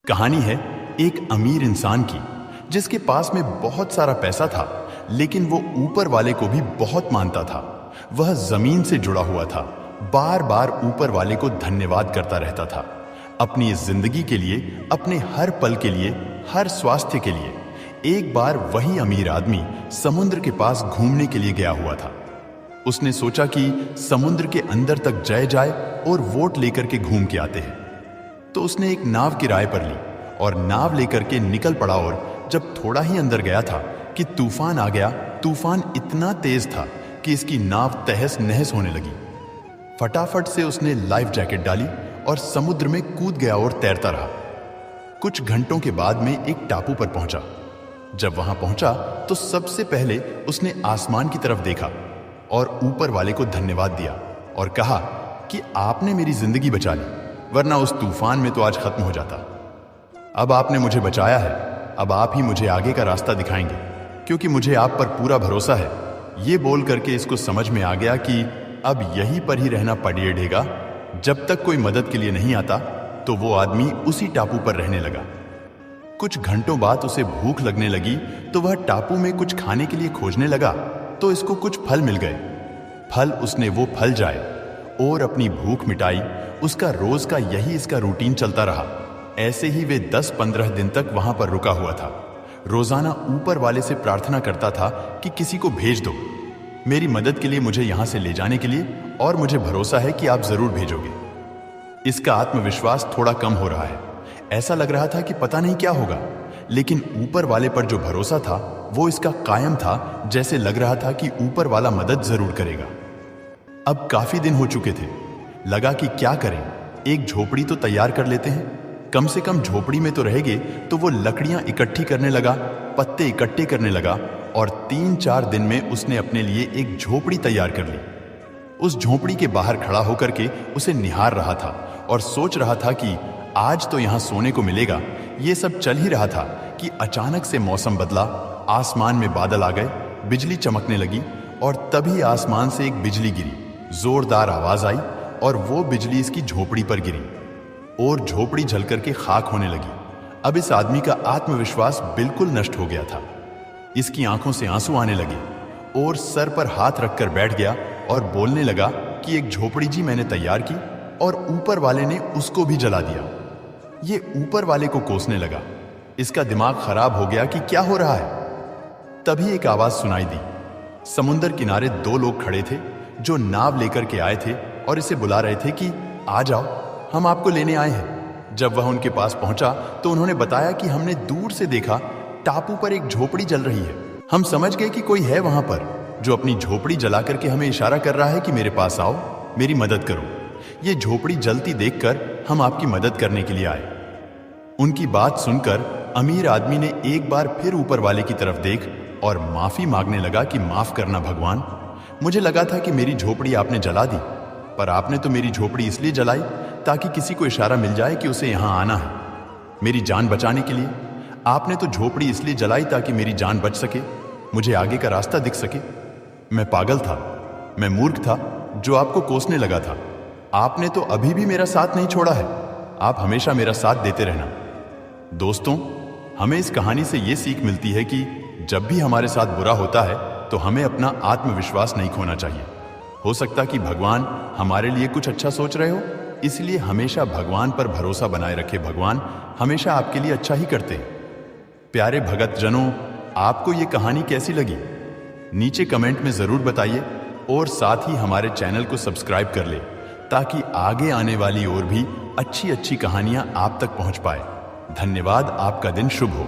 कहानी है एक अमीर इंसान की जिसके पास में बहुत सारा पैसा था, लेकिन वो ऊपर वाले को भी बहुत मानता था। वह जमीन से जुड़ा हुआ था, बार बार ऊपर वाले को धन्यवाद करता रहता था। अपनी इस जिंदगी के लिए, अपने हर पल के लिए, हर स्वास्थ्य के लिए। एक बार वही अमीर आदमी समुद्र के पास घूमने के लिए गया हुआ था। उसने सोचा कि समुद्र के अंदर तक जाए और वोट लेकर के घूम के आते हैं। तो उसने एक नाव किराए पर ली और नाव लेकर के निकल पड़ा, और जब थोड़ा ही अंदर गया था कि तूफान आ गया। तूफान इतना तेज था कि इसकी नाव तहस नहस होने लगी। फटाफट से उसने लाइफ जैकेट डाली और समुद्र में कूद गया और तैरता रहा। कुछ घंटों के बाद में एक टापू पर पहुंचा। जब वहां पहुंचा तो सबसे पहले उसने आसमान की तरफ देखा और ऊपर वाले को धन्यवाद दिया और कहा कि आपने मेरी जिंदगी बचा ली, वरना उस तूफान में तो आज खत्म हो जाता। अब आपने मुझे बचाया है, अब आप ही मुझे आगे का रास्ता दिखाएंगे, क्योंकि मुझे आप पर पूरा भरोसा है। ये बोल करके इसको समझ में आ गया कि अब यहीं पर ही रहना पड़ेगा। जब तक कोई मदद के लिए नहीं आता तो वो आदमी उसी टापू पर रहने लगा। कुछ घंटों बाद उसे भूख लगने लगी तो वह टापू में कुछ खाने के लिए खोजने लगा। तो इसको कुछ फल मिल गए। फल उसने वो फल जाए और अपनी भूख मिटाई। उसका रोज का यही इसका रूटीन चलता रहा। ऐसे ही वे 10-15 दिन तक वहां पर रुका हुआ था। रोजाना ऊपर वाले से प्रार्थना करता था कि किसी को भेज दो मेरी मदद के लिए, मुझे यहां से ले जाने के लिए, और मुझे भरोसा है कि आप जरूर भेजोगे। इसका आत्मविश्वास थोड़ा कम हो रहा है। ऐसा लग रहा था कि पता नहीं क्या होगा, लेकिन ऊपर वाले पर जो भरोसा था वो इसका कायम था। जैसे लग रहा था कि ऊपर वाला मदद जरूर करेगा। अब काफी दिन हो चुके थे। लगा कि क्या करें, एक झोपड़ी तो तैयार कर लेते हैं। कम से कम झोपड़ी में तो रहेंगे। तो वो लकड़ियां इकट्ठी करने लगा, पत्ते इकट्ठे करने लगा, और 3-4 दिन में उसने अपने लिए एक झोपड़ी तैयार कर ली। उस झोपड़ी के बाहर खड़ा होकर के उसे निहार रहा था और सोच रहा था कि आज तो यहां सोने को मिलेगा। ये सब चल ही रहा था कि अचानक से मौसम बदला। आसमान में बादल आ गए, बिजली चमकने लगी, और तभी आसमान से एक बिजली गिरी। जोरदार आवाज आई और वो बिजली इसकी झोपड़ी पर गिरी और झोपड़ी जलकर के खाक होने लगी। अब इस आदमी का आत्मविश्वास बिल्कुल नष्ट हो गया था। इसकी आंखों से आंसू आने लगे और सर पर हाथ रखकर बैठ गया और बोलने लगा कि एक झोपड़ी जी मैंने तैयार की और ऊपर वाले ने उसको भी जला दिया। ये ऊपर वाले को कोसने लगा। इसका दिमाग खराब हो गया कि क्या हो रहा है। तभी एक आवाज सुनाई दी। समुद्र किनारे 2 लोग खड़े थे जो नाव लेकर के आए थे और इसे बुला रहे थे कि आ जाओ, हम आपको लेने आए हैं। जब वह उनके पास पहुंचा तो उन्होंने बताया कि हमने दूर से देखा टापू पर एक झोपड़ी जल रही है। हम समझ गए कि कोई है वहां पर जो अपनी झोपड़ी जला करके हमें इशारा कर रहा है कि मेरे पास आओ, मेरी मदद करो। ये झोपड़ी जलती देखकर हम आपकी मदद करने के लिए आए। उनकी बात सुनकर अमीर आदमी ने एक बार फिर ऊपर वाले की तरफ देख और माफी मांगने लगा कि माफ करना भगवान, मुझे लगा था कि मेरी झोपड़ी आपने जला दी, पर आपने तो मेरी झोपड़ी इसलिए जलाई ताकि किसी को इशारा मिल जाए कि उसे यहां आना है। मेरी जान बचाने के लिए आपने तो झोपड़ी इसलिए जलाई ताकि मेरी जान बच सके, मुझे आगे का रास्ता दिख सके। मैं पागल था, मैं मूर्ख था जो आपको कोसने लगा था। आपने तो अभी भी मेरा साथ नहीं छोड़ा है। आप हमेशा मेरा साथ देते रहना। दोस्तों, हमें इस कहानी से यह सीख मिलती है कि जब भी हमारे साथ बुरा होता है तो हमें अपना आत्मविश्वास नहीं खोना चाहिए। हो सकता कि भगवान हमारे लिए कुछ अच्छा सोच रहे हो, इसलिए हमेशा भगवान पर भरोसा बनाए रखे। भगवान हमेशा आपके लिए अच्छा ही करते हैं। प्यारे भगत जनों, आपको ये कहानी कैसी लगी नीचे कमेंट में जरूर बताइए, और साथ ही हमारे चैनल को सब्सक्राइब कर ले ताकि आगे आने वाली और भी अच्छी अच्छी कहानियां आप तक पहुंच पाए। धन्यवाद। आपका दिन शुभ हो।